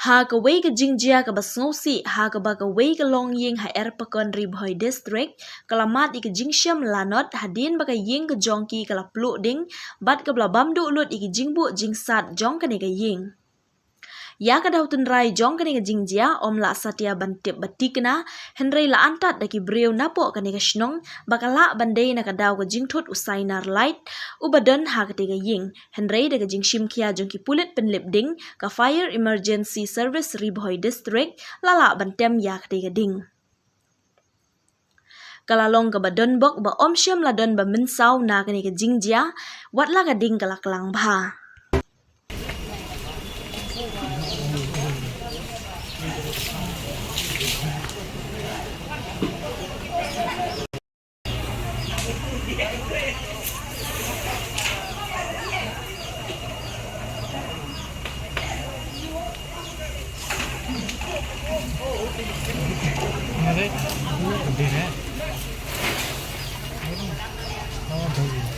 Ha ka wei ka jingjia ka basngausi ha ka ba ka wei ka long ying ha pakon ribhoi district kalamat ik jingsham lanot hadin ba ka ying ka jongki kala plu ding bat ka bla bamdu ulut ik jingbu jingsat jong ka ne ka ying. Ya ka dautun rai jong ka ne ka jingjia om la satya bantip batikna henry la antat da ki breu napo ka ne ka shnong bakala bandai na ka daw ka jingthut usainar light ubadan ha ka te ka ying henry da ka jingshim kia jong ki pulit penlip ding ka fire emergency service ribhoi district lala bantem ya ka te ka ding. Kalalong ka ba don bok ba om syam la don ba minsaw na ka ne ka jingjia wat la ka ding kalak lang ba. Đấy, cái này nó